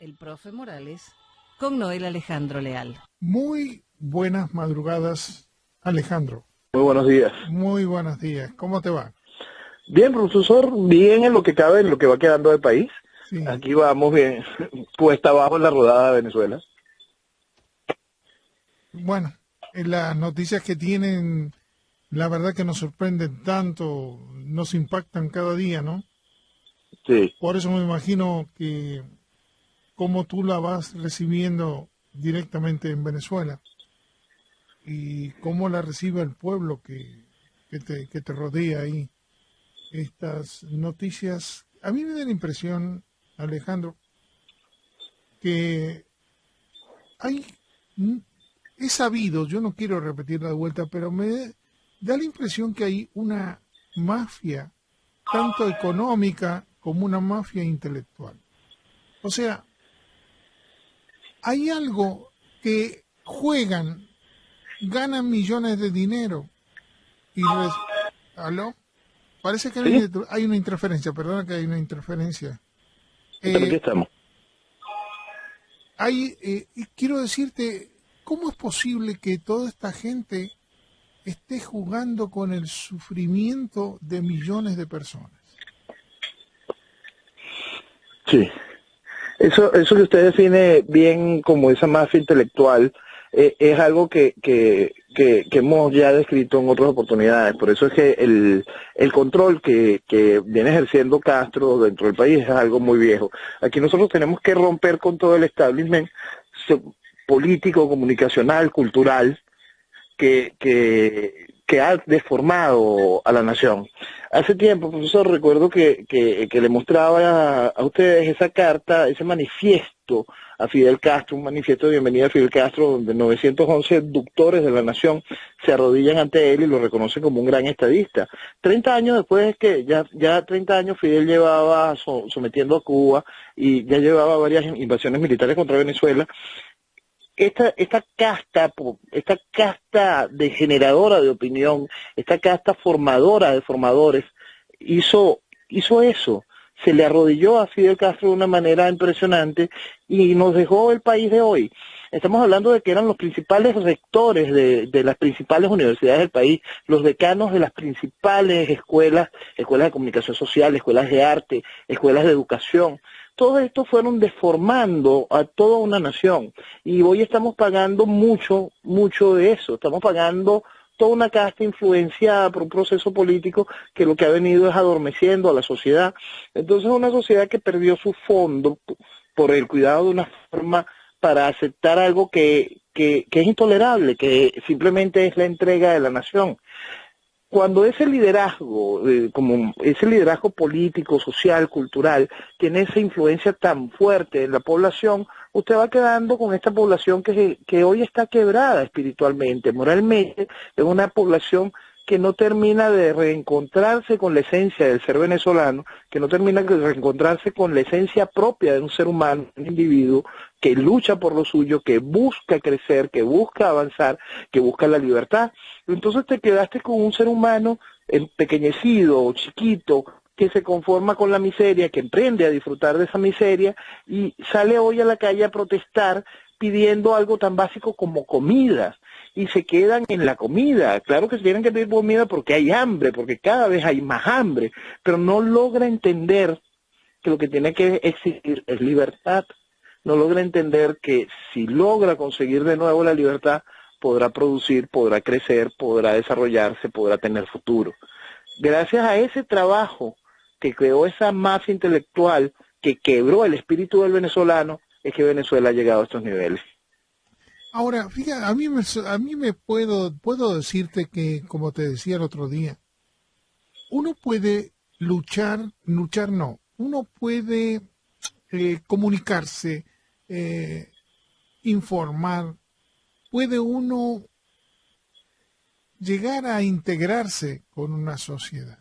El profe Morales con Noel Alejandro Leal. Muy buenas madrugadas, Alejandro. Muy buenos días. Muy buenos días. ¿Cómo te va? Bien, profesor, bien en lo que cabe, en lo que va quedando del país. Sí. Aquí vamos bien, puesta abajo en la rodada de Venezuela. Bueno, las noticias que tienen, la verdad que nos sorprenden tanto, nos impactan cada día, ¿no? Sí. Por eso me imagino que cómo tú la vas recibiendo directamente en Venezuela y cómo la recibe el pueblo que te rodea ahí. Estas noticias, a mí me da la impresión, Alejandro, que hay, he sabido, yo no quiero repetirla de vuelta, pero me da la impresión que hay una mafia, tanto económica como una mafia intelectual. O sea, hay algo que juegan, ganan millones de dinero y ¿aló? Parece que ¿Sí? hay una interferencia, perdona que hay una interferencia. Pero aquí estamos. Y quiero decirte, ¿cómo es posible que toda esta gente esté jugando con el sufrimiento de millones de personas? Sí. Eso que usted define bien como esa mafia intelectual, es algo que hemos ya descrito en otras oportunidades. Por eso es que el control que viene ejerciendo Castro dentro del país es algo muy viejo. Aquí nosotros tenemos que romper con todo el establishment político, comunicacional, cultural, que ha deformado a la nación. Hace tiempo, profesor, recuerdo que le mostraba a ustedes esa carta, ese manifiesto a Fidel Castro, un manifiesto de bienvenida a Fidel Castro, donde 911 doctores de la nación se arrodillan ante él y lo reconocen como un gran estadista. 30 años después, que ya 30 años Fidel llevaba sometiendo a Cuba y ya llevaba varias invasiones militares contra Venezuela. Esta casta degeneradora de opinión, esta casta formadora de formadores, hizo eso. Se le arrodilló a Fidel Castro de una manera impresionante y nos dejó el país de hoy. Estamos hablando de que eran los principales rectores de las principales universidades del país, los decanos de las principales escuelas de comunicación social, escuelas de arte, escuelas de educación. Todo esto fueron deformando a toda una nación y hoy estamos pagando mucho de eso. Estamos pagando toda una casta influenciada por un proceso político que lo que ha venido es adormeciendo a la sociedad. Entonces una sociedad que perdió su fondo por el cuidado de una forma para aceptar algo que es intolerable, que simplemente es la entrega de la nación. Cuando ese liderazgo, como ese liderazgo político, social, cultural, tiene esa influencia tan fuerte en la población, usted va quedando con esta población que hoy está quebrada espiritualmente, moralmente, es una población que no termina de reencontrarse con la esencia del ser venezolano, que no termina de reencontrarse con la esencia propia de un ser humano, un individuo que lucha por lo suyo, que busca crecer, que busca avanzar, que busca la libertad. Entonces te quedaste con un ser humano empequeñecido, chiquito, que se conforma con la miseria, que emprende a disfrutar de esa miseria y sale hoy a la calle a protestar pidiendo algo tan básico como comida y se quedan en la comida. Claro que se tienen que pedir comida porque hay hambre, porque cada vez hay más hambre, pero no logra entender que lo que tiene que existir es libertad. No logra entender que si logra conseguir de nuevo la libertad, podrá producir, podrá crecer, podrá desarrollarse, podrá tener futuro. Gracias a ese trabajo que creó esa mafia intelectual que quebró el espíritu del venezolano, es que Venezuela ha llegado a estos niveles. Ahora, fíjate, a mí me puedo decirte que, como te decía el otro día, uno puede luchar no, uno puede comunicarse, informar, puede uno llegar a integrarse con una sociedad.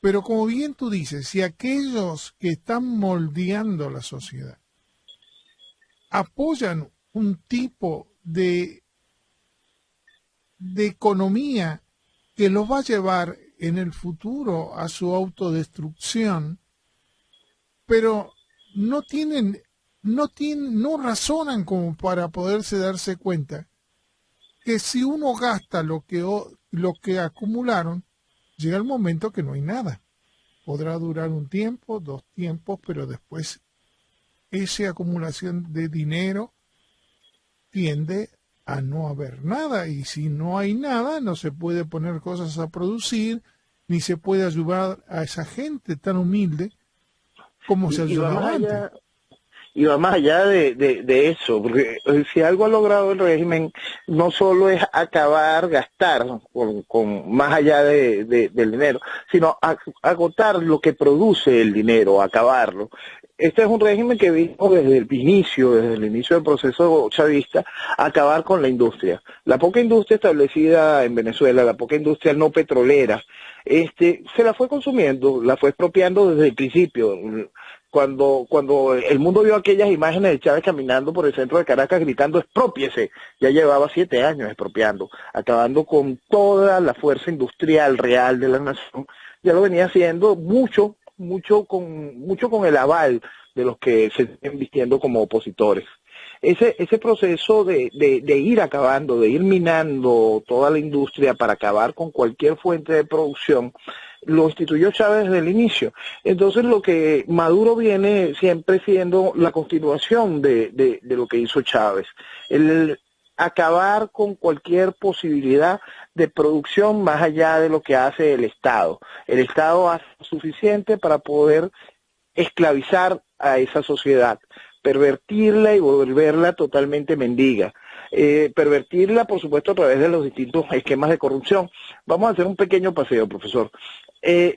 Pero como bien tú dices, si aquellos que están moldeando la sociedad apoyan un tipo de economía que los va a llevar en el futuro a su autodestrucción, pero no tienen no razonan como para poderse darse cuenta que si uno gasta lo que acumularon, llega el momento que no hay nada. Podrá durar un tiempo, 2 tiempos, pero después esa acumulación de dinero tiende a no haber nada, y si no hay nada no se puede poner cosas a producir, ni se puede ayudar a esa gente tan humilde como se ayudaba antes. Y va más allá de eso, porque si algo ha logrado el régimen, no solo es acabar, gastar con más allá del dinero, sino agotar lo que produce el dinero, acabarlo. Este es un régimen que vino desde el inicio del proceso chavista, a acabar con la industria. La poca industria establecida en Venezuela, la poca industria no petrolera, se la fue consumiendo, la fue expropiando desde el principio. Cuando el mundo vio aquellas imágenes de Chávez caminando por el centro de Caracas gritando "exprópiese", ya llevaba 7 años expropiando, acabando con toda la fuerza industrial real de la nación. Ya lo venía haciendo mucho con el aval de los que se están vistiendo como opositores. Ese proceso de ir acabando, de ir minando toda la industria para acabar con cualquier fuente de producción, lo instituyó Chávez desde el inicio. Entonces lo que Maduro viene siempre siendo la continuación de lo que hizo Chávez. El acabar con cualquier posibilidad de producción más allá de lo que hace el Estado. El Estado hace suficiente para poder esclavizar a esa sociedad, pervertirla y volverla totalmente mendiga. Pervertirla, por supuesto, a través de los distintos esquemas de corrupción. Vamos a hacer un pequeño paseo, profesor.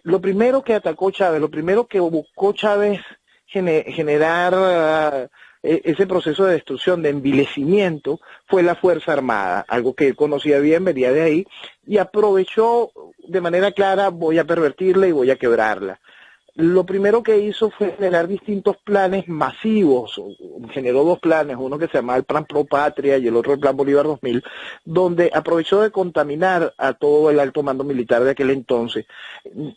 Lo primero que atacó Chávez, lo primero que buscó Chávez generar ese proceso de destrucción, de envilecimiento, fue la Fuerza Armada, algo que él conocía bien, venía de ahí, y aprovechó de manera clara: voy a pervertirla y voy a quebrarla. Lo primero que hizo fue generar distintos planes masivos. Generó 2 planes, uno que se llamaba el Plan Pro Patria y el otro el Plan Bolívar 2000, donde aprovechó de contaminar a todo el alto mando militar de aquel entonces,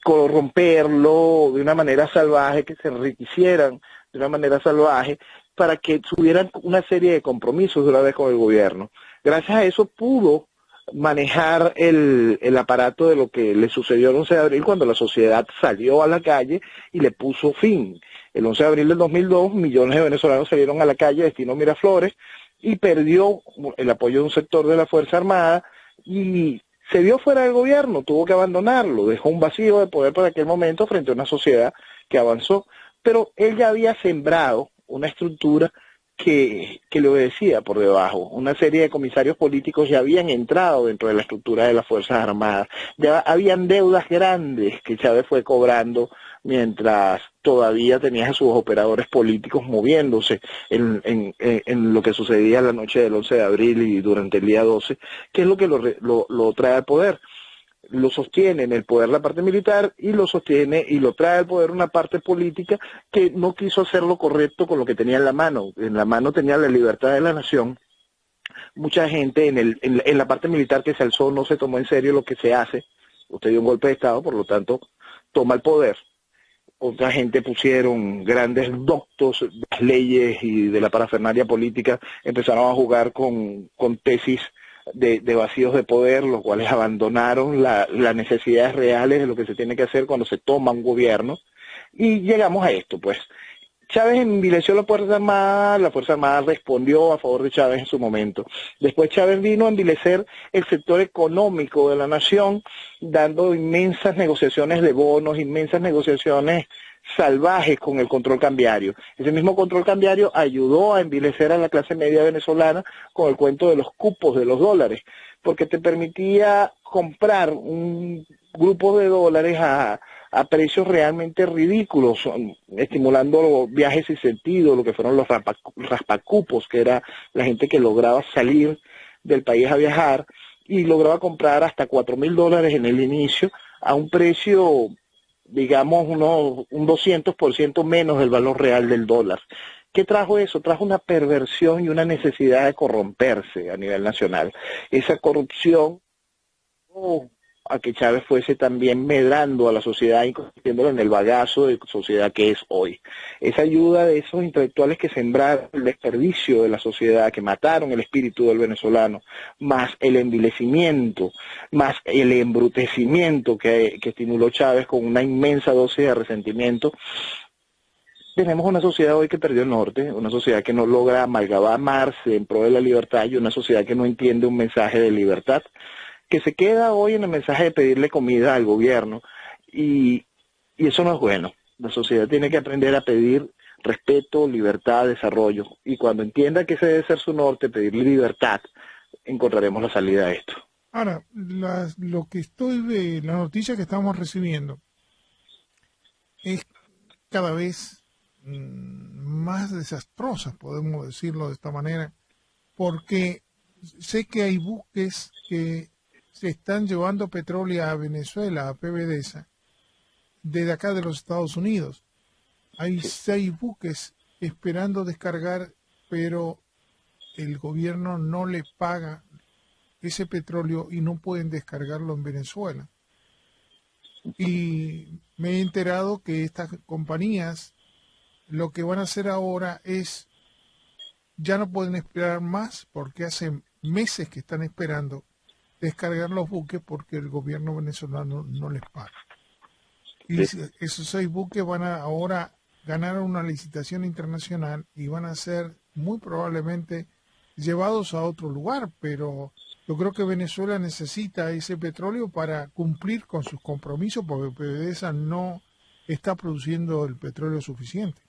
corromperlo de una manera salvaje, que se enriquecieran de una manera salvaje, para que tuvieran una serie de compromisos de una vez con el gobierno. Gracias a eso pudo manejar el aparato de lo que le sucedió el 11 de abril, cuando la sociedad salió a la calle y le puso fin. El 11 de abril del 2002, millones de venezolanos salieron a la calle destino Miraflores y perdió el apoyo de un sector de la Fuerza Armada y se vio fuera del gobierno, tuvo que abandonarlo, dejó un vacío de poder por aquel momento frente a una sociedad que avanzó, pero él ya había sembrado una estructura que le obedecía por debajo. Una serie de comisarios políticos ya habían entrado dentro de la estructura de las Fuerzas Armadas. Ya habían deudas grandes que Chávez fue cobrando mientras todavía tenía a sus operadores políticos moviéndose en lo que sucedía la noche del 11 de abril y durante el día 12, que es lo que lo trae al poder. Lo sostiene en el poder la parte militar y lo sostiene y lo trae al poder una parte política que no quiso hacer lo correcto con lo que tenía en la mano. En la mano tenía la libertad de la nación. Mucha gente en la parte militar que se alzó no se tomó en serio lo que se hace. Usted dio un golpe de Estado, por lo tanto, toma el poder. Otra gente pusieron grandes doctos de las leyes y de la parafernalia política, empezaron a jugar con tesis de vacíos de poder, los cuales abandonaron las necesidades reales de lo que se tiene que hacer cuando se toma un gobierno, y llegamos a esto, pues. Chávez envileció la Fuerza Armada respondió a favor de Chávez en su momento. Después Chávez vino a envilecer el sector económico de la nación, dando inmensas negociaciones de bonos, inmensas negociaciones salvajes con el control cambiario. Ese mismo control cambiario ayudó a envilecer a la clase media venezolana con el cuento de los cupos de los dólares, porque te permitía comprar un grupo de dólares a precios realmente ridículos, estimulando viajes sin sentido, lo que fueron los raspacupos, que era la gente que lograba salir del país a viajar y lograba comprar hasta $4,000 en el inicio a un precio, digamos, un 200% menos del valor real del dólar. ¿Qué trajo eso? Trajo una perversión y una necesidad de corromperse a nivel nacional. Esa corrupción a que Chávez fuese también medrando a la sociedad y convirtiéndola en el bagazo de sociedad que es hoy. Esa ayuda de esos intelectuales que sembraron el desperdicio de la sociedad, que mataron el espíritu del venezolano, más el envilecimiento, más el embrutecimiento que estimuló Chávez con una inmensa dosis de resentimiento. Tenemos una sociedad hoy que perdió el norte, una sociedad que no logra amalgamarse en pro de la libertad y una sociedad que no entiende un mensaje de libertad, que se queda hoy en el mensaje de pedirle comida al gobierno y eso no es bueno. La sociedad tiene que aprender a pedir respeto, libertad, desarrollo y cuando entienda que ese debe ser su norte, pedir libertad, encontraremos la salida a esto. Ahora, la noticia que estamos recibiendo es cada vez más desastrosas, podemos decirlo de esta manera, porque sé que hay buques que se están llevando petróleo a Venezuela, a PDVSA, desde acá de los Estados Unidos. Hay 6 buques esperando descargar, pero el gobierno no le paga ese petróleo y no pueden descargarlo en Venezuela. Y me he enterado que estas compañías lo que van a hacer ahora es, ya no pueden esperar más porque hace meses que están esperando descargar los buques porque el gobierno venezolano no les paga. Y esos 6 buques van a ahora ganar una licitación internacional y van a ser muy probablemente llevados a otro lugar, pero yo creo que Venezuela necesita ese petróleo para cumplir con sus compromisos porque PDVSA no está produciendo el petróleo suficiente.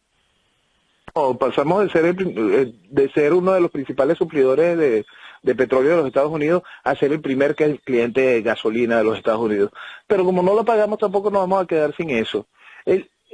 Pasamos de ser uno de los principales suplidores de petróleo de los Estados Unidos a ser el primer cliente de gasolina de los Estados Unidos. Pero como no lo pagamos tampoco nos vamos a quedar sin eso.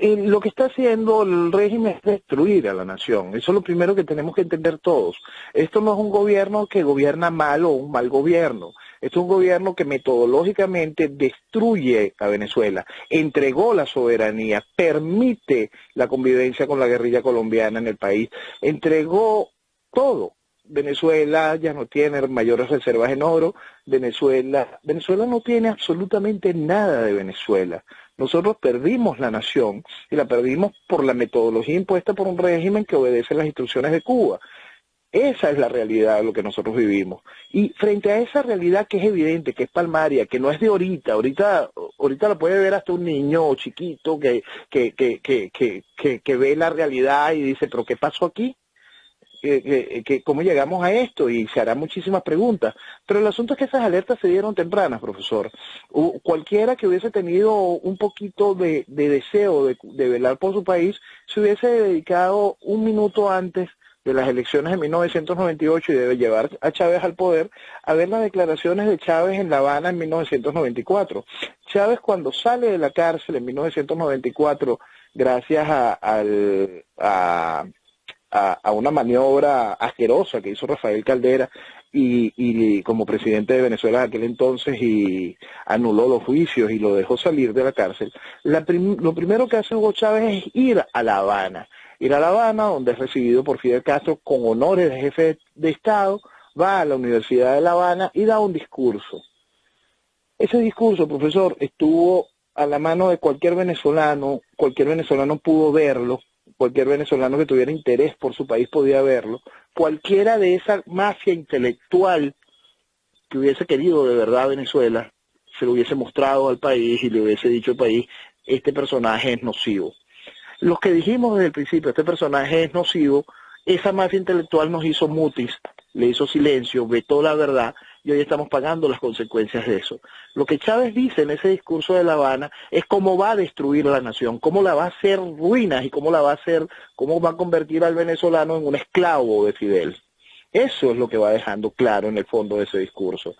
Lo que está haciendo el régimen es destruir a la nación. Eso es lo primero que tenemos que entender todos. Esto no es un gobierno que gobierna mal o un mal gobierno. Esto es un gobierno que metodológicamente destruye a Venezuela, entregó la soberanía, permite la convivencia con la guerrilla colombiana en el país, entregó todo. Venezuela ya no tiene mayores reservas en oro, Venezuela no tiene absolutamente nada de Venezuela. Nosotros perdimos la nación y la perdimos por la metodología impuesta por un régimen que obedece las instrucciones de Cuba. Esa es la realidad de lo que nosotros vivimos. Y frente a esa realidad que es evidente, que es palmaria, que no es de ahorita la puede ver hasta un niño chiquito que ve la realidad y dice, ¿pero qué pasó aquí? ¿Cómo llegamos a esto? Y se harán muchísimas preguntas. Pero el asunto es que esas alertas se dieron tempranas, profesor. Cualquiera que hubiese tenido un poquito de deseo de velar por su país, se hubiese dedicado un minuto antes de las elecciones de 1998 y de llevar a Chávez al poder, a ver las declaraciones de Chávez en La Habana en 1994. Chávez, cuando sale de la cárcel en 1994, gracias a una maniobra asquerosa que hizo Rafael Caldera y como presidente de Venezuela en aquel entonces y anuló los juicios y lo dejó salir de la cárcel, lo primero que hace Hugo Chávez es ir a La Habana, donde es recibido por Fidel Castro con honores de jefe de Estado, va a la Universidad de La Habana y da un discurso. Ese discurso, profesor, estuvo a la mano de cualquier venezolano pudo verlo, cualquier venezolano que tuviera interés por su país podía verlo, cualquiera de esa mafia intelectual que hubiese querido de verdad Venezuela, se lo hubiese mostrado al país y le hubiese dicho al país, este personaje es nocivo. Los que dijimos desde el principio, este personaje es nocivo, esa mafia intelectual nos hizo mutis, le hizo silencio, vetó la verdad, y hoy estamos pagando las consecuencias de eso. Lo que Chávez dice en ese discurso de La Habana es cómo va a destruir la nación, cómo la va a hacer ruinas y cómo va a convertir al venezolano en un esclavo de Fidel. Eso es lo que va dejando claro en el fondo de ese discurso.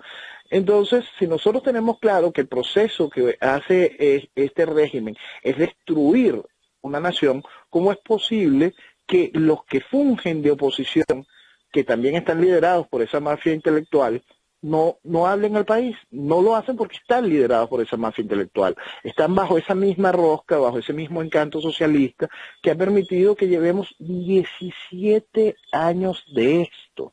Entonces, si nosotros tenemos claro que el proceso que hace este régimen es destruir una nación, ¿cómo es posible que los que fungen de oposición, que también están liderados por esa mafia intelectual, no hablen al país? No lo hacen porque están liderados por esa mafia intelectual. Están bajo esa misma rosca, bajo ese mismo encanto socialista que ha permitido que llevemos 17 años de esto.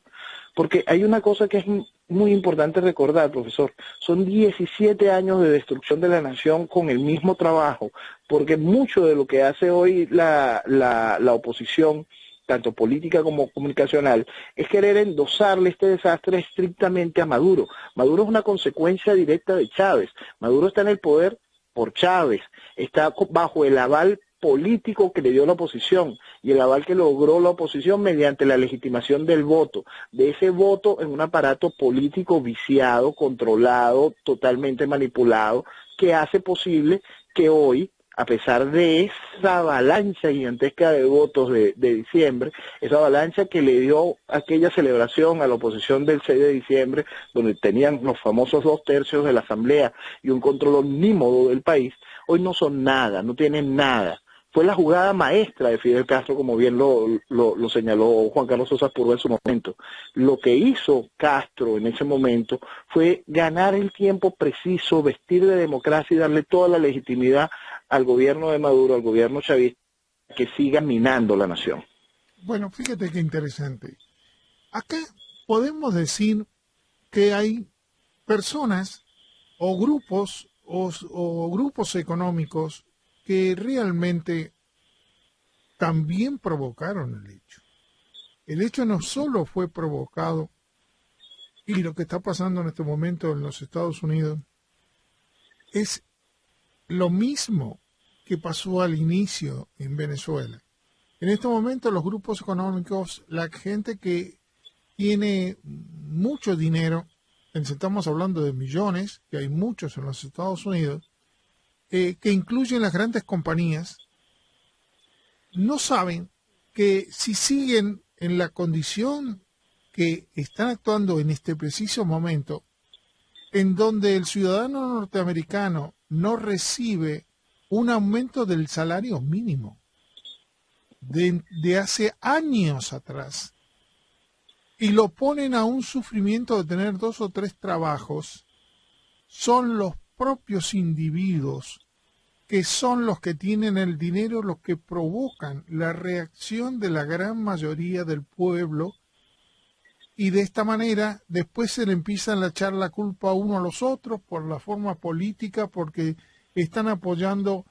Porque hay una cosa que es muy importante recordar, profesor, son 17 años de destrucción de la nación con el mismo trabajo, porque mucho de lo que hace hoy la oposición, tanto política como comunicacional, es querer endosarle este desastre estrictamente a Maduro. Maduro es una consecuencia directa de Chávez. Maduro está en el poder por Chávez, está bajo el aval político que le dio la oposición y el aval que logró la oposición mediante la legitimación del voto, de ese voto en un aparato político viciado, controlado, totalmente manipulado, que hace posible que hoy, a pesar de esa avalancha gigantesca de votos de diciembre, esa avalancha que le dio aquella celebración a la oposición del 6 de diciembre, donde tenían los famosos 2/3 de la asamblea y un control omnímodo del país, hoy no son nada, no tienen nada. Fue la jugada maestra de Fidel Castro, como bien lo señaló Juan Carlos Sosa Purga en su momento. Lo que hizo Castro en ese momento fue ganar el tiempo preciso, vestir de democracia y darle toda la legitimidad al gobierno de Maduro, al gobierno chavista, que siga minando la nación. Bueno, fíjate qué interesante. Acá podemos decir que hay personas o grupos económicos que realmente también provocaron el hecho. El hecho no solo fue provocado, y lo que está pasando en este momento en los Estados Unidos es lo mismo que pasó al inicio en Venezuela. En este momento los grupos económicos, la gente que tiene mucho dinero, estamos hablando de millones, que hay muchos en los Estados Unidos, que incluyen las grandes compañías, no saben que si siguen en la condición que están actuando en este preciso momento, en donde el ciudadano norteamericano no recibe un aumento del salario mínimo de hace años atrás, y lo ponen a un sufrimiento de tener 2 o 3 trabajos, son los propios individuos que son los que tienen el dinero, los que provocan la reacción de la gran mayoría del pueblo, y de esta manera después se le empiezan a echar la culpa uno a los otros por la forma política, porque están apoyando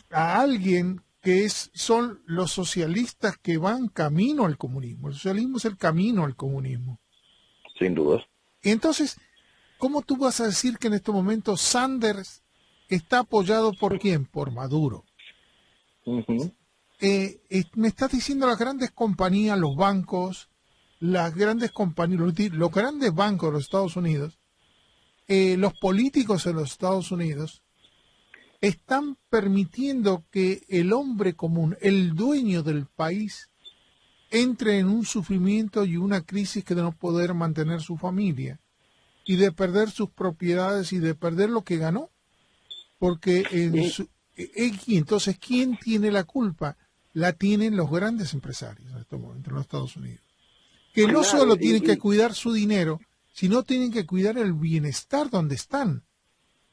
a alguien que son los socialistas que van camino al comunismo. El socialismo es el camino al comunismo. Sin duda. Entonces, ¿cómo tú vas a decir que en este momento Sanders está apoyado por quién? Por Maduro. Uh-huh. Me estás diciendo las grandes compañías, los bancos, las grandes compañías, los grandes bancos de los Estados Unidos, los políticos en los Estados Unidos, están permitiendo que el hombre común, el dueño del país, entre en un sufrimiento y una crisis que de no poder mantener su familia y de perder sus propiedades y de perder lo que ganó. Porque entonces, ¿quién tiene la culpa? La tienen los grandes empresarios en este momento en los Estados Unidos. Que no solo tienen que cuidar su dinero, sino tienen que cuidar el bienestar donde están.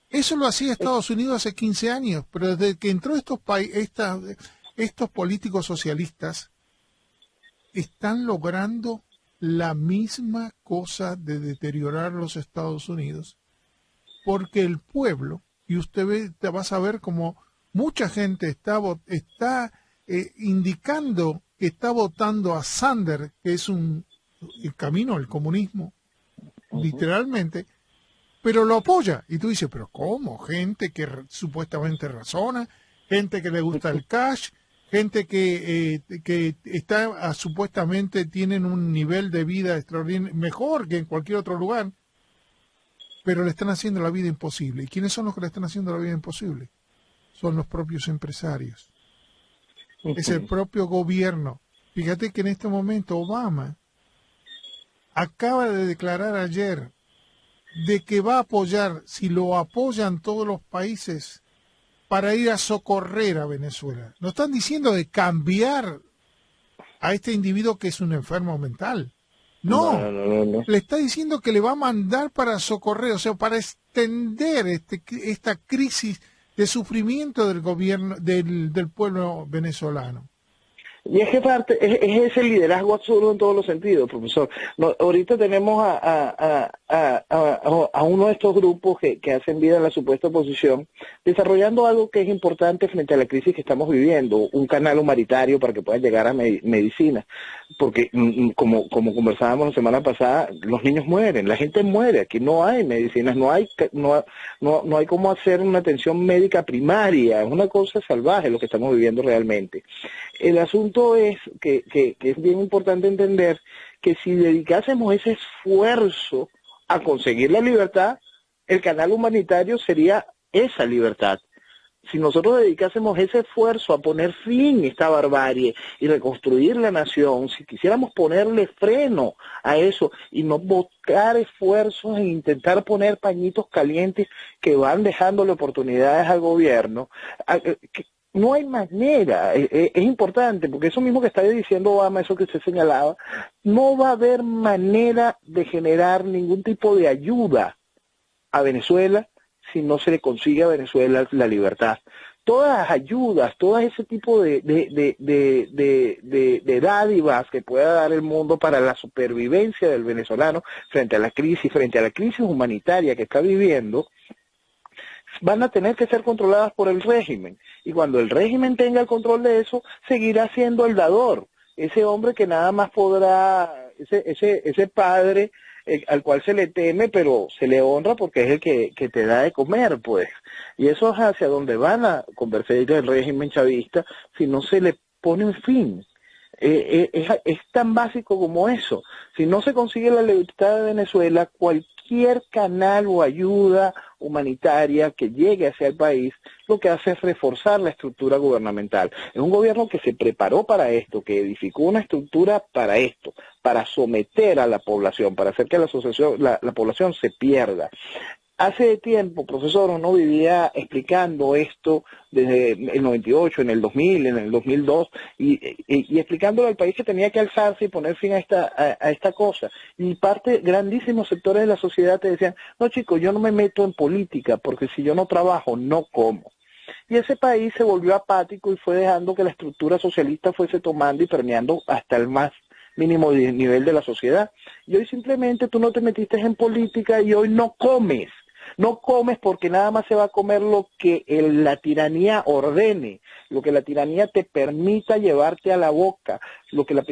Eso lo hacía Estados Unidos hace 15 años, pero desde que entró estos políticos socialistas, están logrando la misma cosa de deteriorar los Estados Unidos, porque el pueblo, y te vas a ver como mucha gente está indicando que está votando a Sanders, que es el camino al comunismo, literalmente, pero lo apoya. Y tú dices, pero ¿cómo? Gente que supuestamente razona, gente que le gusta el cash, gente que está supuestamente tienen un nivel de vida extraordinario, mejor que en cualquier otro lugar, pero le están haciendo la vida imposible. ¿Y quiénes son los que le están haciendo la vida imposible? Son los propios empresarios. Es el propio gobierno. Fíjate que en este momento Obama acaba de declarar ayer de que va a apoyar, si lo apoyan todos los países, para ir a socorrer a Venezuela. No están diciendo de cambiar a este individuo que es un enfermo mental. No. Le está diciendo que le va a mandar para socorrer, o sea, para extender esta crisis de sufrimiento del gobierno, del pueblo venezolano. Y es que parte, es ese liderazgo absurdo en todos los sentidos, profesor. No, ahorita tenemos a uno de estos grupos que hacen vida en la supuesta oposición, desarrollando algo que es importante frente a la crisis que estamos viviendo, un canal humanitario para que puedan llegar a medicina. Porque, como conversábamos la semana pasada, los niños mueren, la gente muere, aquí no hay medicinas, no hay cómo hacer una atención médica primaria, es una cosa salvaje lo que estamos viviendo realmente. El asunto es que es bien importante entender que si dedicásemos ese esfuerzo a conseguir la libertad, el canal humanitario sería esa libertad. Si nosotros dedicásemos ese esfuerzo a poner fin a esta barbarie y reconstruir la nación, si quisiéramos ponerle freno a eso y no buscar esfuerzos en intentar poner pañitos calientes que van dejándole oportunidades al gobierno, no hay manera. Es importante, porque eso mismo que está diciendo Obama, eso que usted señalaba, no va a haber manera de generar ningún tipo de ayuda a Venezuela si no se le consigue a Venezuela la libertad. Todas las ayudas, todo ese tipo de dádivas que pueda dar el mundo para la supervivencia del venezolano frente a la crisis humanitaria que está viviendo, van a tener que ser controladas por el régimen. Y cuando el régimen tenga el control de eso, seguirá siendo el dador. Ese hombre que nada más podrá, ese padre al cual se le teme, pero se le honra porque es el que te da de comer, pues. Y eso es hacia donde van a convertir el régimen chavista si no se le pone un fin. Es tan básico como eso. Si no se consigue la libertad de Venezuela, cualquier canal o ayuda humanitaria que llegue hacia el país, lo que hace es reforzar la estructura gubernamental. Es un gobierno que se preparó para esto, que edificó una estructura para esto, para someter a la población, para hacer que la población se pierda. Hace tiempo, profesor, uno vivía explicando esto desde el 98, en el 2000, en el 2002, y explicándole al país que tenía que alzarse y poner fin a esta cosa. Y grandísimos sectores de la sociedad te decían, no chicos, yo no me meto en política, porque si yo no trabajo, no como. Y ese país se volvió apático y fue dejando que la estructura socialista fuese tomando y permeando hasta el más mínimo nivel de la sociedad. Y hoy simplemente tú no te metiste en política y hoy no comes. No comes porque nada más se va a comer lo que la tiranía ordene, lo que la tiranía te permita llevarte a la boca, lo que la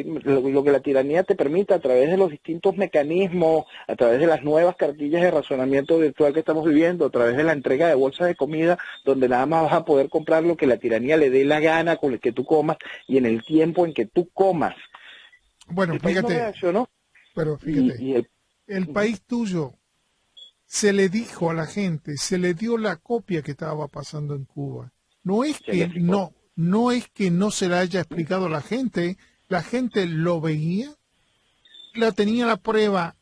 tiranía te permita a través de los distintos mecanismos, a través de las nuevas cartillas de razonamiento virtual que estamos viviendo, a través de la entrega de bolsas de comida, donde nada más vas a poder comprar lo que la tiranía le dé la gana con el que tú comas y en el tiempo en que tú comas. Bueno, fíjate, pero fíjate, el país tuyo se le dijo a la gente, se le dio la copia que estaba pasando en Cuba. No es que no se le haya explicado a la gente lo veía, la tenía la prueba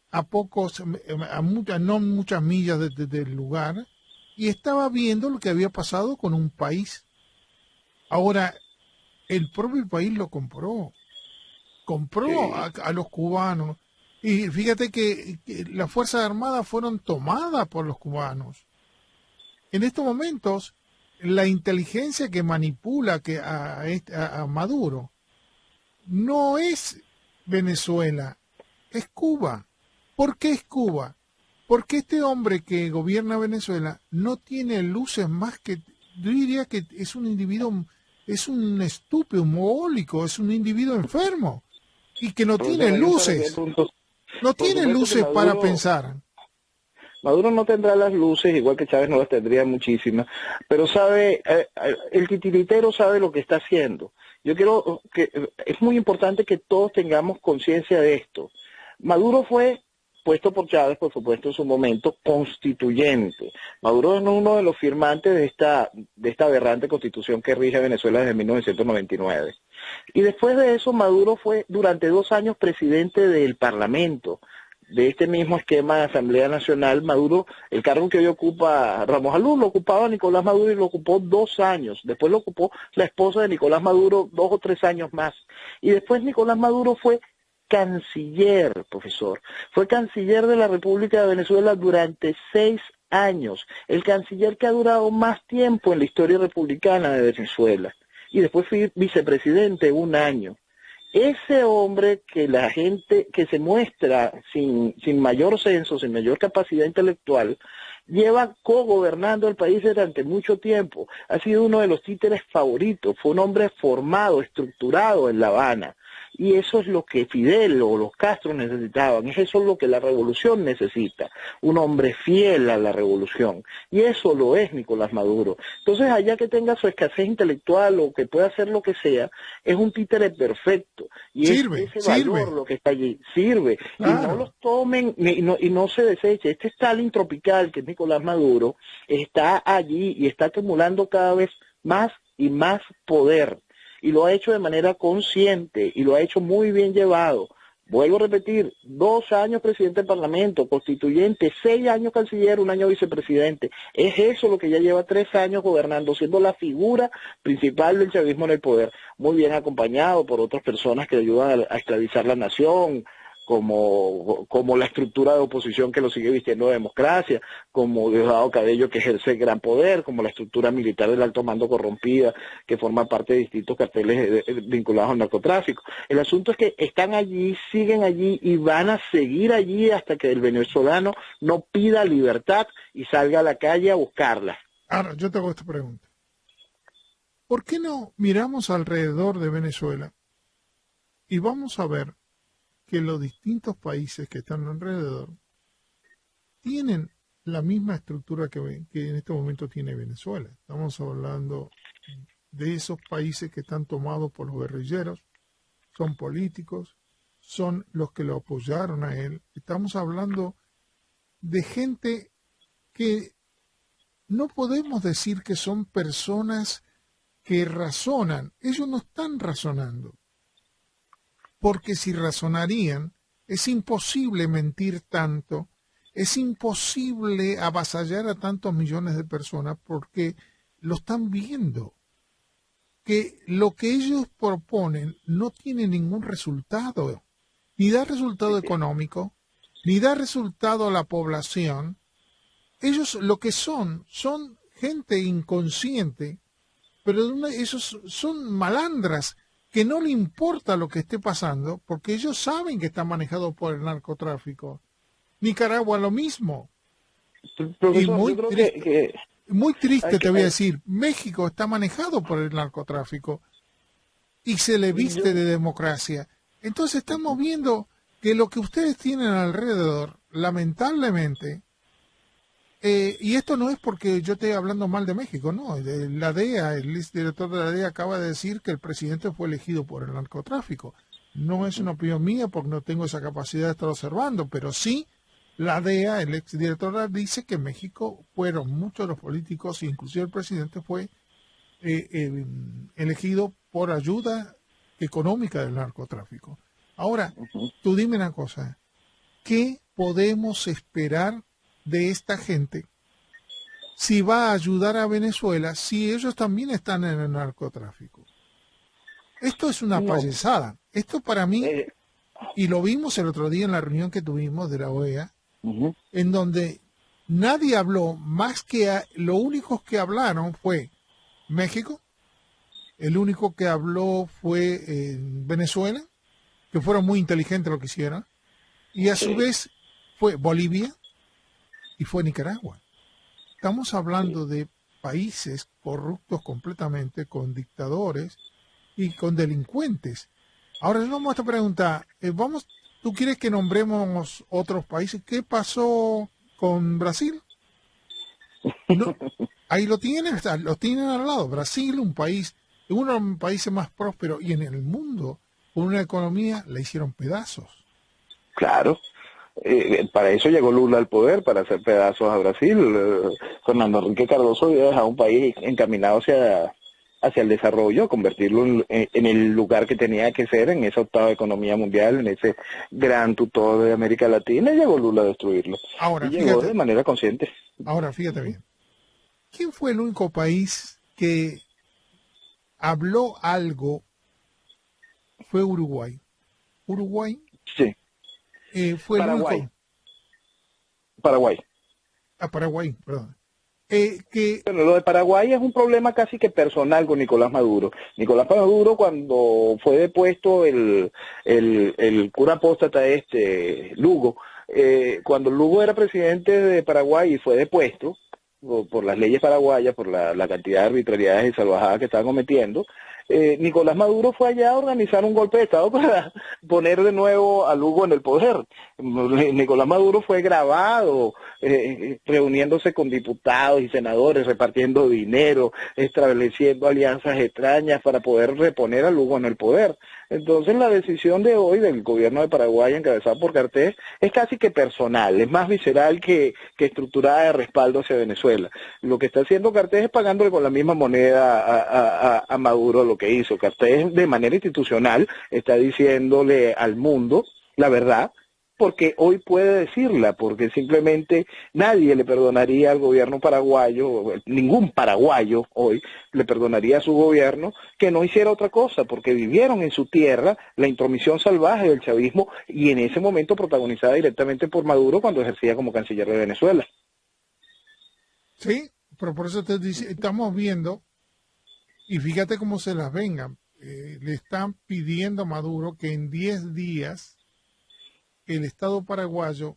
no muchas millas del lugar, y estaba viendo lo que había pasado con un país. Ahora, el propio país lo compró a los cubanos. Y fíjate que las Fuerzas Armadas fueron tomadas por los cubanos. En estos momentos, la inteligencia que manipula a Maduro no es Venezuela, es Cuba. ¿Por qué es Cuba? Porque este hombre que gobierna Venezuela no tiene luces más que, yo diría que es un individuo, es un estúpido, un mogólico, es un individuo enfermo y que no tiene luces. No tiene luces para pensar. Maduro no tendrá las luces, igual que Chávez no las tendría muchísimas, pero el titiritero sabe lo que está haciendo. Yo quiero es muy importante que todos tengamos conciencia de esto. Maduro fue puesto por Chávez, por supuesto, en su momento, constituyente. Maduro es uno de los firmantes de esta aberrante constitución que rige Venezuela desde 1999. Y después de eso, Maduro fue durante 2 años presidente del Parlamento, de este mismo esquema de Asamblea Nacional. Maduro, el cargo que hoy ocupa Ramos Alú, lo ocupaba Nicolás Maduro y lo ocupó 2 años. Después lo ocupó la esposa de Nicolás Maduro 2 o 3 años más. Y después Nicolás Maduro fue canciller, profesor. Fue canciller de la República de Venezuela durante 6 años. El canciller que ha durado más tiempo en la historia republicana de Venezuela. Y después fui vicepresidente 1 año. ese hombre que la gente, que se muestra sin mayor censo, sin mayor capacidad intelectual, lleva cogobernando el país durante mucho tiempo. Ha sido uno de los títeres favoritos. Fue un hombre formado, estructurado en La Habana. Y eso es lo que Fidel o los Castro necesitaban. Es eso lo que la revolución necesita. Un hombre fiel a la revolución. Y eso lo es Nicolás Maduro. Entonces, allá que tenga su escasez intelectual o que pueda hacer lo que sea, es un títere perfecto. Y Sirve, es ese valor sirve. lo que está allí. Sirve. Y no Claro. los tomen y no se deseche. Este Stalin tropical, que es Nicolás Maduro, está allí y está acumulando cada vez más y más poder. Y lo ha hecho de manera consciente y lo ha hecho muy bien llevado. Vuelvo a repetir, 2 años presidente del Parlamento, constituyente, 6 años canciller, 1 año vicepresidente. Es eso lo que ya lleva 3 años gobernando, siendo la figura principal del chavismo en el poder. Muy bien acompañado por otras personas que le ayudan a estabilizar la nación, como la estructura de oposición que lo sigue vistiendo de democracia, como Diosdado Cabello que ejerce gran poder, como la estructura militar del alto mando corrompida que forma parte de distintos carteles vinculados al narcotráfico. El asunto es que están allí, siguen allí y van a seguir allí hasta que el venezolano no pida libertad y salga a la calle a buscarla. Ahora, yo te hago esta pregunta. ¿Por qué no miramos alrededor de Venezuela y vamos a ver que los distintos países que están alrededor tienen la misma estructura que en este momento tiene Venezuela? Estamos hablando de esos países que están tomados por los guerrilleros, son políticos, son los que lo apoyaron a él. Estamos hablando de gente que no podemos decir que son personas que razonan. Ellos no están razonando. Porque si razonarían, es imposible mentir tanto, es imposible avasallar a tantos millones de personas porque lo están viendo. Que lo que ellos proponen no tiene ningún resultado, ni da resultado económico, ni da resultado a la población. Ellos lo que son gente inconsciente, pero esos son malandras que no le importa lo que esté pasando, porque ellos saben que está manejado por el narcotráfico. Nicaragua lo mismo. Profesor, Y muy yo creo triste, muy triste te voy a hay, decir, México está manejado por el narcotráfico y se le viste yo, de democracia. Entonces estamos viendo que lo que ustedes tienen alrededor, lamentablemente, y esto no es porque yo esté hablando mal de México, no. La DEA, el director de la DEA acaba de decir que el presidente fue elegido por el narcotráfico. No es una opinión mía porque no tengo esa capacidad de estar observando, pero sí la DEA, el exdirector, dice que en México fueron muchos de los políticos, inclusive el presidente fue elegido por ayuda económica del narcotráfico. Ahora, tú dime una cosa, ¿qué podemos esperar de esta gente si va a ayudar a Venezuela si ellos también están en el narcotráfico? Esto es una no, payasada. Esto para mí, eh, y lo vimos el otro día en la reunión que tuvimos de la OEA, uh-huh. en donde nadie habló más que lo único que hablaron fue México, el único que habló fue Venezuela, que fueron muy inteligentes lo que hicieron, y a su vez fue Bolivia y fue Nicaragua. Estamos hablando de países corruptos completamente, con dictadores y con delincuentes. Ahora nos vamos a preguntar, ¿tú quieres que nombremos otros países? ¿Qué pasó con Brasil? No, ahí lo tienen al lado. Brasil, un país, uno de los países más prósperos y en el mundo, con una economía, la hicieron pedazos. Claro. Para eso llegó Lula al poder, para hacer pedazos a Brasil. Fernando Enrique Cardoso había dejado un país encaminado hacia el desarrollo, convertirlo en el lugar que tenía que ser, en esa octava economía mundial, en ese gran tutor de América Latina, y llegó Lula a destruirlo. Ahora, Y llegó de fíjate, manera consciente. fíjate bien. ¿Quién fue el único país que habló algo? Fue Uruguay. Uruguay Sí, fue el Paraguay. único. Paraguay. Paraguay, perdón. que Bueno, lo de Paraguay es un problema casi que personal con Nicolás Maduro. Nicolás Maduro, cuando fue depuesto el cura apóstata Lugo, cuando Lugo era presidente de Paraguay y fue depuesto por las leyes paraguayas, por la cantidad de arbitrariedades y salvajadas que estaba cometiendo, Nicolás Maduro fue allá a organizar un golpe de Estado para poner de nuevo a Lugo en el poder. Nicolás Maduro fue grabado reuniéndose con diputados y senadores, repartiendo dinero, estableciendo alianzas extrañas para poder reponer a Lugo en el poder. Entonces la decisión de hoy del gobierno de Paraguay, encabezado por Cartés, es casi que personal, es más visceral que estructurada de respaldo hacia Venezuela. Lo que está haciendo Cartés es pagándole con la misma moneda a Maduro lo que hizo. Cartés de manera institucional está diciéndole al mundo la verdad, porque hoy puede decirla, porque simplemente nadie le perdonaría al gobierno paraguayo, ningún paraguayo hoy le perdonaría a su gobierno que no hiciera otra cosa, porque vivieron en su tierra la intromisión salvaje del chavismo y en ese momento protagonizada directamente por Maduro cuando ejercía como canciller de Venezuela. sí, pero por eso te dice, estamos viendo, y fíjate cómo se las vengan, le están pidiendo a Maduro que en 10 días el Estado paraguayo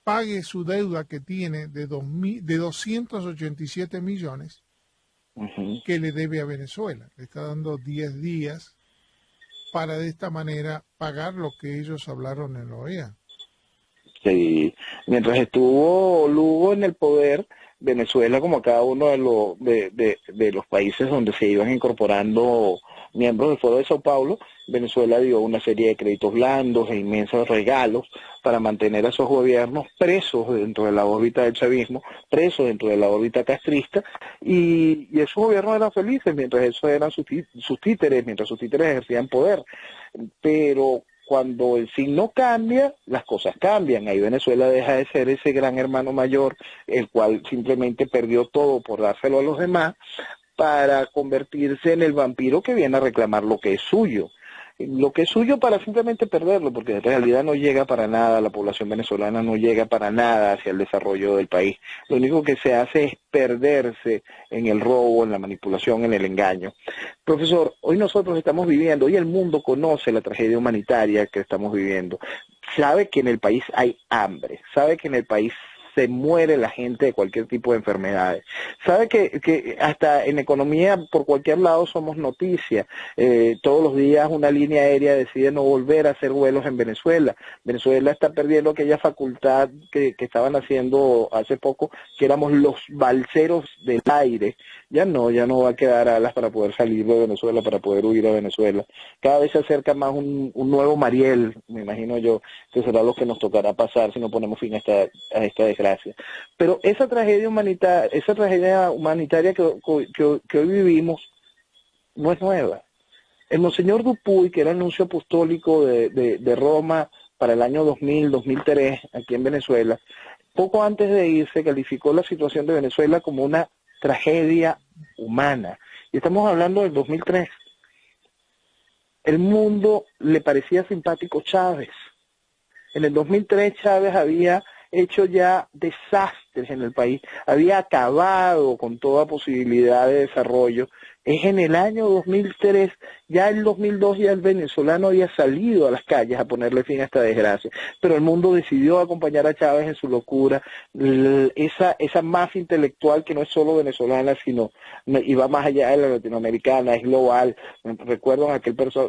pague su deuda que tiene de 287 millones que le debe a Venezuela. Le está dando 10 días para de esta manera pagar lo que ellos hablaron en la OEA. Sí, mientras estuvo Lugo en el poder, Venezuela, como cada uno de los países donde se iban incorporando miembros del Foro de Sao Paulo, Venezuela dio una serie de créditos blandos e inmensos regalos para mantener a esos gobiernos presos dentro de la órbita del chavismo, presos dentro de la órbita castrista, y esos gobiernos eran felices mientras esos eran sus títeres, mientras sus títeres ejercían poder. Pero cuando el signo cambia, las cosas cambian. Ahí Venezuela deja de ser ese gran hermano mayor, el cual simplemente perdió todo por dárselo a los demás, para convertirse en el vampiro que viene a reclamar lo que es suyo. Lo que es suyo para simplemente perderlo, porque en realidad no llega para nada, la población venezolana no llega para nada hacia el desarrollo del país. Lo único que se hace es perderse en el robo, en la manipulación, en el engaño. Profesor, hoy nosotros estamos viviendo, hoy el mundo conoce la tragedia humanitaria que estamos viviendo. Sabe que en el país hay hambre, sabe que en el país se muere la gente de cualquier tipo de enfermedades. Sabe que hasta en economía por cualquier lado somos noticia. Todos los días una línea aérea decide no volver a hacer vuelos en Venezuela. Venezuela está perdiendo aquella facultad que estaban haciendo hace poco, que éramos los balseros del aire. Ya no va a quedar alas para poder salir de Venezuela, para poder huir a Venezuela. Cada vez se acerca más un nuevo Mariel, me imagino yo, que será lo que nos tocará pasar si no ponemos fin a esta desgracia. Pero esa tragedia humanitaria que hoy vivimos no es nueva. El Monseñor Dupuy, que era el nuncio apostólico de Roma para el año 2003, aquí en Venezuela, poco antes de irse calificó la situación de Venezuela como una tragedia humana. Y estamos hablando del 2003. El mundo le parecía simpático Chávez. En el 2003 Chávez había hecho ya desastres en el país, había acabado con toda posibilidad de desarrollo. Es en el año 2003, ya en 2002 ya el venezolano había salido a las calles a ponerle fin a esta desgracia, pero el mundo decidió acompañar a Chávez en su locura, esa mafia intelectual que no es solo venezolana, sino y va más allá de la latinoamericana, es global. Recuerdo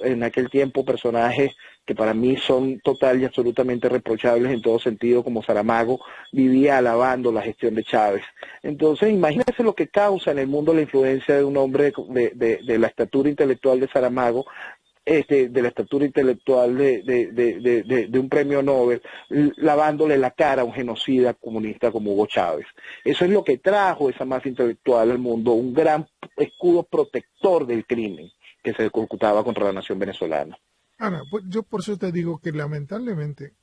en aquel tiempo personajes que para mí son total y absolutamente reprochables en todo sentido, como Saramago, vivía alabando la gestión de Chávez. Entonces, imagínense lo que causa en el mundo la influencia de un hombre de la estatura intelectual de Saramago, de la estatura intelectual de un premio Nobel, lavándole la cara a un genocida comunista como Hugo Chávez. Eso es lo que trajo esa mafia intelectual al mundo, un gran escudo protector del crimen que se ejecutaba contra la nación venezolana. Ahora, pues yo por eso te digo que lamentablemente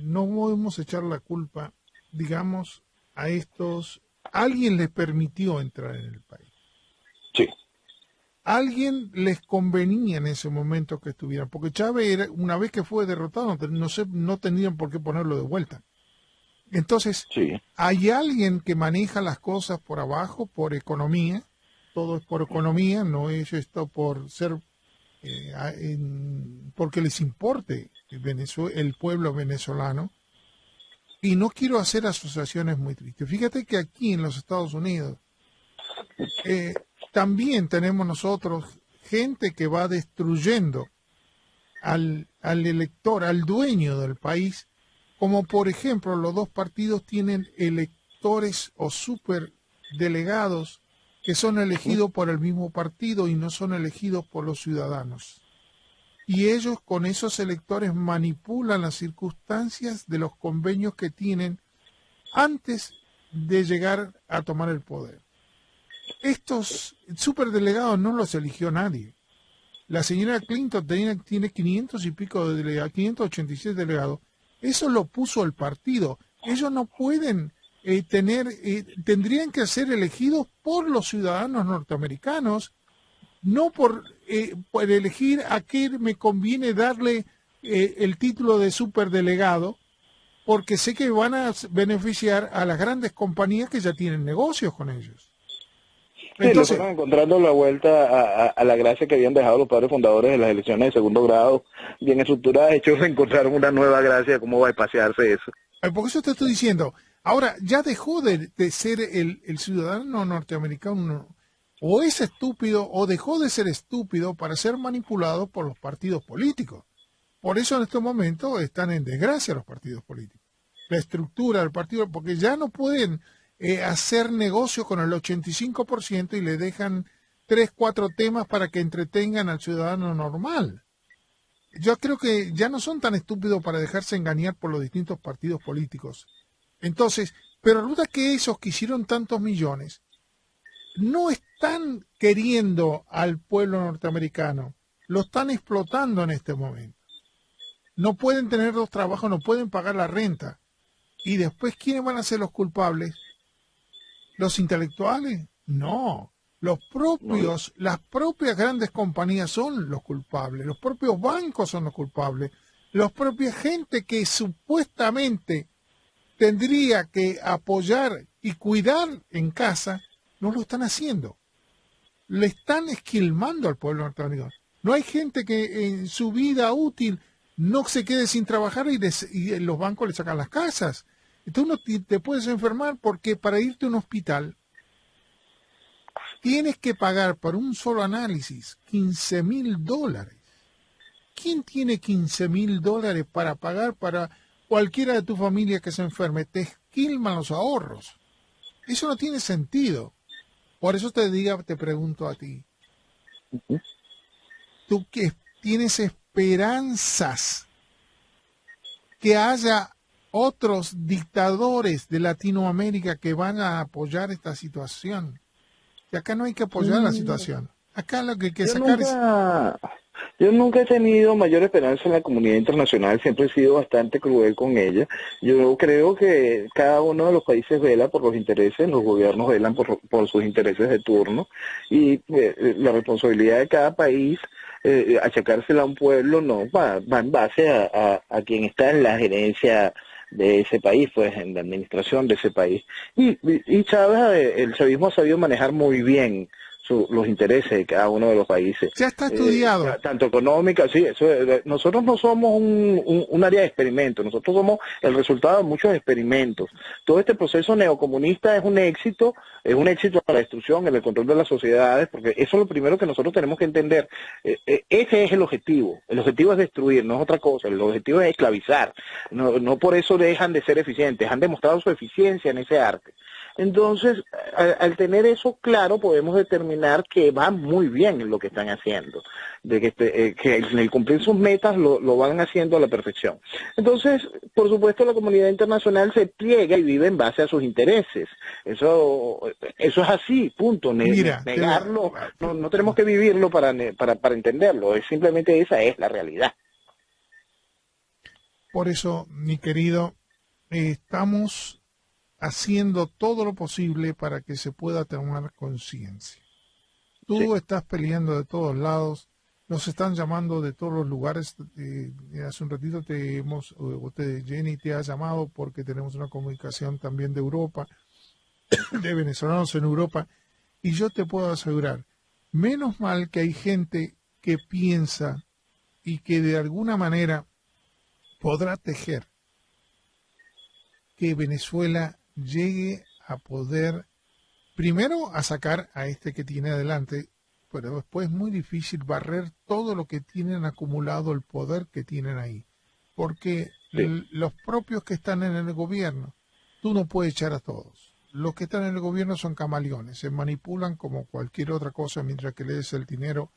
no podemos echar la culpa, digamos, a estos. Alguien les permitió entrar en el país. Sí. Alguien les convenía en ese momento que estuvieran, porque Chávez, una vez que fue derrotado, no tenían por qué ponerlo de vuelta. Entonces, Sí. hay alguien que maneja las cosas por abajo, por economía, todo es por economía, no es esto por ser, porque les importe el pueblo venezolano. Y no quiero hacer asociaciones muy tristes. Fíjate que aquí en los Estados Unidos también tenemos nosotros gente que va destruyendo al elector, al dueño del país, como por ejemplo los dos partidos tienen electores o superdelegados que son elegidos por el mismo partido y no son elegidos por los ciudadanos. Y ellos con esos electores manipulan las circunstancias de los convenios que tienen antes de llegar a tomar el poder. Estos superdelegados no los eligió nadie. La señora Clinton tiene 500 y pico de delegados, 586 delegados. Eso lo puso el partido. Ellos no pueden tendrían que ser elegidos por los ciudadanos norteamericanos, no por elegir a qué me conviene darle el título de superdelegado, porque sé que van a beneficiar a las grandes compañías que ya tienen negocios con ellos. Sí, Entonces, le fueron encontrando la vuelta a la gracia que habían dejado los padres fundadores de las elecciones de segundo grado, bien estructuradas. De hecho, encontraron una nueva gracia. ¿Cómo va a pasearse eso? por eso te estoy diciendo, ahora ya dejó de ser el ciudadano norteamericano, o es estúpido o dejó de ser estúpido para ser manipulado por los partidos políticos. Por eso en estos momentos están en desgracia los partidos políticos. La estructura del partido, porque ya no pueden hacer negocio con el 85% y le dejan 3, 4 temas para que entretengan al ciudadano normal. Yo creo que ya no son tan estúpidos para dejarse engañar por los distintos partidos políticos. Entonces, pero resulta que esos que hicieron tantos millones no están queriendo al pueblo norteamericano, lo están explotando en este momento. No pueden tener 2 trabajos, no pueden pagar la renta. Y después, ¿quiénes van a ser los culpables? ¿Los intelectuales? No. Las propias grandes compañías son los culpables, los propios bancos son los culpables, la propia gente que supuestamente tendría que apoyar y cuidar en casa, no lo están haciendo. Le están esquilmando al pueblo norteamericano. No hay gente que en su vida útil no se quede sin trabajar y los bancos le sacan las casas. Entonces te puedes enfermar porque para irte a un hospital tienes que pagar por un solo análisis $15,000. ¿Quién tiene $15,000 para pagar para cualquiera de tu familia que se enferme? Te esquilman los ahorros. Eso no tiene sentido. Por eso te pregunto a ti. ¿Tú que tienes esperanzas que haya otros dictadores de Latinoamérica que van a apoyar esta situación? Y acá no hay que apoyar la situación. Acá lo que hay que sacar es... Yo nunca he tenido mayor esperanza en la comunidad internacional, siempre he sido bastante cruel con ella. Yo creo que cada uno de los países vela por los intereses, los gobiernos velan por sus intereses de turno, y la responsabilidad de cada país, achacársela a un pueblo, no, va en base a quien está en la gerencia de ese país, pues en la administración de ese país. Y Chávez, el chavismo ha sabido manejar muy bien los intereses de cada uno de los países. Ya está estudiado. Tanto económica, sí, nosotros no somos un área de experimento, nosotros somos el resultado de muchos experimentos. Todo este proceso neocomunista es un éxito para la destrucción, en el control de las sociedades, porque eso es lo primero que nosotros tenemos que entender. Ese es el objetivo es destruir, no es otra cosa, el objetivo es esclavizar, no por eso dejan de ser eficientes, han demostrado su eficiencia en ese arte. Entonces, al tener eso claro, podemos determinar que va muy bien en lo que están haciendo, de que en el cumplir sus metas lo van haciendo a la perfección. Entonces, por supuesto, la comunidad internacional se pliega y vive en base a sus intereses. Eso es así, punto. Negarlo, no tenemos que vivirlo para entenderlo. Simplemente esa es la realidad. Por eso, mi querido, estamos haciendo todo lo posible para que se pueda tomar conciencia. Tú estás peleando de todos lados, Nos están llamando de todos los lugares. Hace un ratito Jenny te ha llamado porque tenemos una comunicación también de Europa, de venezolanos en Europa. Y yo te puedo asegurar, menos mal que hay gente que piensa y que de alguna manera podrá tejer que Venezuela llegue a poder, primero, a sacar a este que tiene adelante, pero después es muy difícil barrer todo lo que tienen acumulado, el poder que tienen ahí. Porque los propios que están en el gobierno, tú no puedes echar a todos. Los que están en el gobierno son camaleones, se manipulan como cualquier otra cosa mientras que le des el dinero,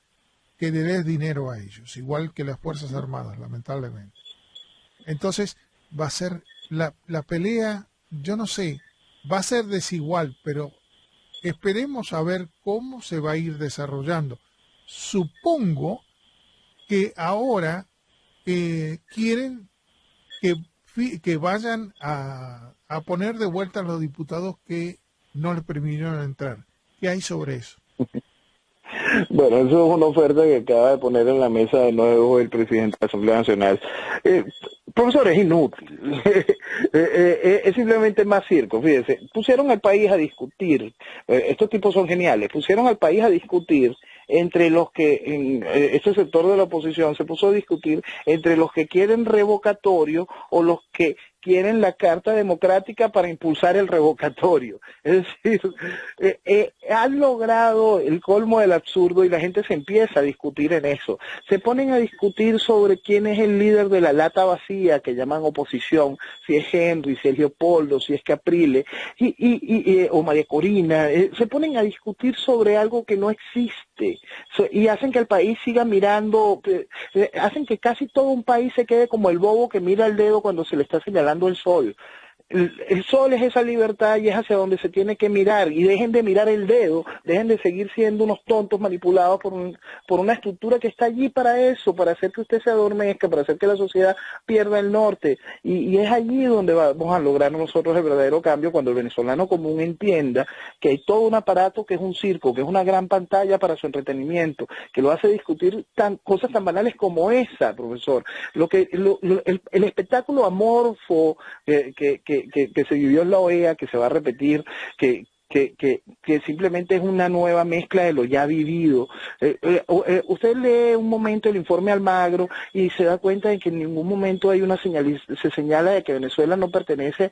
que le des dinero a ellos, igual que las Fuerzas Armadas, lamentablemente. Entonces, va a ser la pelea, yo no sé, va a ser desigual, pero esperemos a ver cómo se va a ir desarrollando. Supongo que ahora quieren que vayan a poner de vuelta a los diputados que no les permitieron entrar. ¿Qué hay sobre eso? Bueno, eso es una oferta que acaba de poner en la mesa de nuevo el presidente de la Asamblea Nacional. Profesor, es inútil. Es simplemente más circo. Fíjese, pusieron al país a discutir, estos tipos son geniales, pusieron al país a discutir entre los que, en este sector de la oposición se puso a discutir entre los que quieren revocatorio o los que quieren la Carta Democrática para impulsar el revocatorio. Es decir, han logrado el colmo del absurdo y la gente se empieza a discutir en eso. Se ponen a discutir sobre quién es el líder de la lata vacía, que llaman oposición, si es Henry, si es Leopoldo, si es Caprile, o María Corina. Se ponen a discutir sobre algo que no existe y hacen que el país siga mirando, hacen que casi todo un país se quede como el bobo que mira el dedo cuando se le está señalando el sol. El sol es esa libertad y es hacia donde se tiene que mirar, y dejen de mirar el dedo, dejen de seguir siendo unos tontos manipulados por una estructura que está allí para eso, para hacer que usted se adormezca, para hacer que la sociedad pierda el norte, y es allí donde vamos a lograr nosotros el verdadero cambio, cuando el venezolano común entienda que hay todo un aparato que es un circo, que es una gran pantalla para su entretenimiento, que lo hace discutir cosas tan banales como esa, profesor. El espectáculo amorfo que se vivió en la OEA, que se va a repetir, que simplemente es una nueva mezcla de lo ya vivido. Usted lee un momento el informe Almagro y se da cuenta de que en ningún momento hay se señala de que Venezuela no pertenece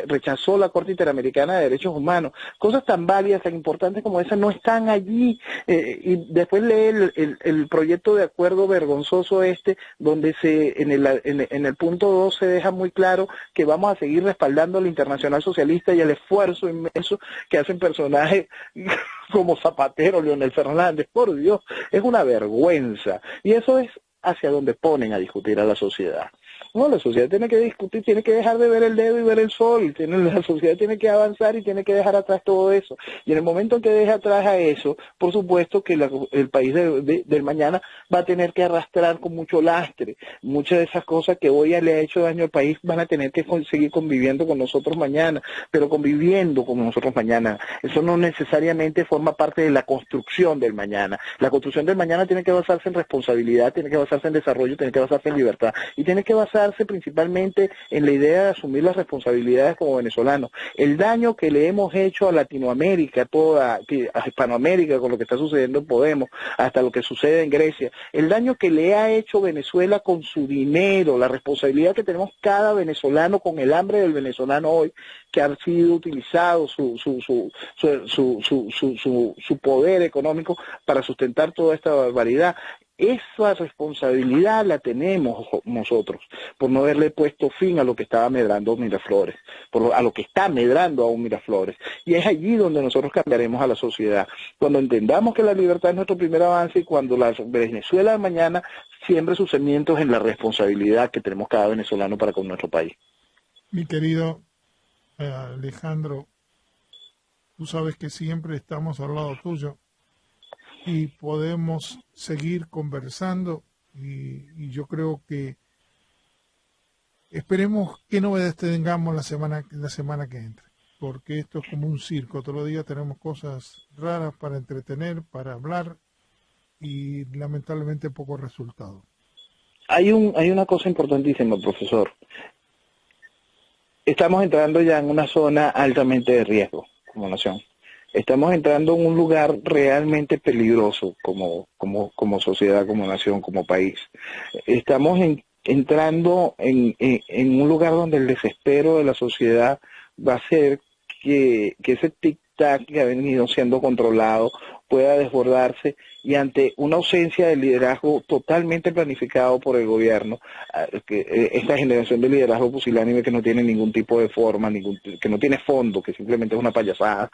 rechazó la Corte Interamericana de Derechos Humanos. Cosas tan válidas, tan importantes como esas no están allí. Y después lee el proyecto de acuerdo vergonzoso donde en el punto 2 se deja muy claro que vamos a seguir respaldando a la Internacional Socialista y el esfuerzo inmenso que hacen personajes como Zapatero, Leonel Fernández. Por Dios, es una vergüenza. Y eso es hacia donde ponen a discutir a la sociedad. No, la sociedad tiene que discutir, tiene que dejar de ver el dedo y ver el sol, la sociedad tiene que avanzar y tiene que dejar atrás todo eso. Y en el momento en que deje atrás a eso, por supuesto que el país del mañana va a tener que arrastrar con mucho lastre. Muchas de esas cosas que hoy le ha hecho daño al país van a tener que seguir conviviendo con nosotros mañana, pero conviviendo con nosotros mañana. Eso no necesariamente forma parte de la construcción del mañana. La construcción del mañana tiene que basarse en responsabilidad, tiene que basarse en desarrollo, tiene que basarse en libertad y tiene que basarse principalmente en la idea de asumir las responsabilidades como venezolanos. El daño que le hemos hecho a Latinoamérica, a Hispanoamérica, con lo que está sucediendo en Podemos, hasta lo que sucede en Grecia, el daño que le ha hecho Venezuela con su dinero, la responsabilidad que tenemos cada venezolano con el hambre del venezolano hoy, que ha sido utilizado su poder económico para sustentar toda esta barbaridad. Esa responsabilidad la tenemos nosotros, por no haberle puesto fin a lo que estaba medrando Miraflores, a lo que está medrando aún Miraflores. Y es allí donde nosotros cambiaremos a la sociedad, cuando entendamos que la libertad es nuestro primer avance y cuando la Venezuela de mañana siembre sus cimientos en la responsabilidad que tenemos cada venezolano para con nuestro país. Mi querido Alejandro, tú sabes que siempre estamos al lado tuyo y podemos seguir conversando y yo creo que esperemos que novedades tengamos la semana que entra, porque esto es como un circo, todos los días tenemos cosas raras para entretener, para hablar y lamentablemente poco resultado. Hay una cosa importantísima, profesor. Estamos entrando ya en una zona altamente de riesgo como nación. Estamos entrando en un lugar realmente peligroso como sociedad, como nación, como país. Estamos entrando en un lugar donde el desespero de la sociedad va a hacer que ese tic-tac que ha venido siendo controlado pueda desbordarse, y ante una ausencia de liderazgo totalmente planificado por el gobierno, esta generación de liderazgo pusilánime que no tiene ningún tipo de forma, que no tiene fondo, que simplemente es una payasada,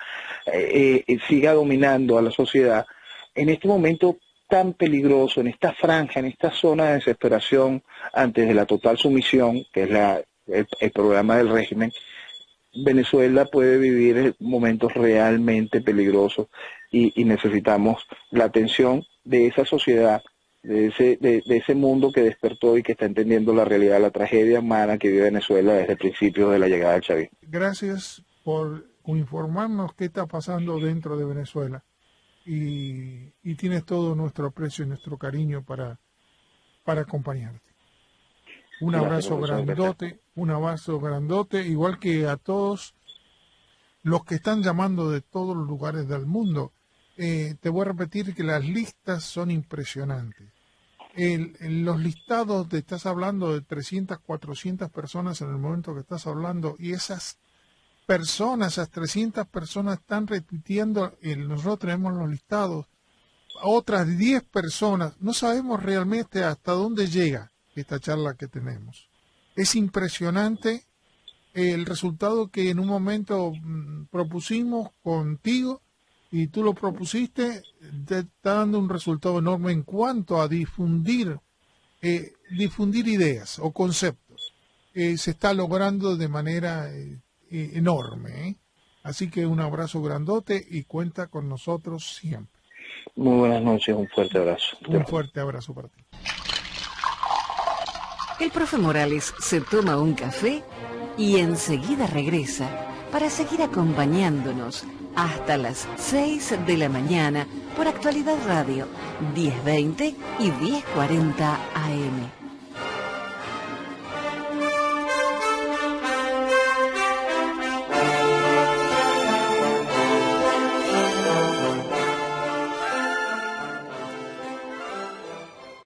siga dominando a la sociedad, en este momento tan peligroso, en esta franja, en esta zona de desesperación antes de la total sumisión, que es el programa del régimen, Venezuela puede vivir momentos realmente peligrosos y necesitamos la atención de esa sociedad, de ese mundo que despertó y que está entendiendo la realidad, la tragedia humana que vive Venezuela desde el principio de la llegada del chavismo. Gracias por informarnos qué está pasando dentro de Venezuela y tienes todo nuestro aprecio y nuestro cariño para acompañarte. Un abrazo grandote, igual que a todos los que están llamando de todos los lugares del mundo. Te voy a repetir que las listas son impresionantes. Los listados, estás hablando de 300, 400 personas en el momento que estás hablando, y esas 300 personas están repitiendo, nosotros tenemos los listados, otras 10 personas, no sabemos realmente hasta dónde llega esta charla que tenemos. Es impresionante el resultado que en un momento propusimos contigo y tú lo propusiste, te está dando un resultado enorme en cuanto a difundir ideas o conceptos. Se está logrando de manera enorme. Así que un abrazo grandote y cuenta con nosotros siempre. Muy buenas noches, un fuerte abrazo. Un fuerte abrazo para ti. El profe Morales se toma un café y enseguida regresa para seguir acompañándonos hasta las 6 de la mañana por Actualidad Radio, 10:20 y 10:40 AM.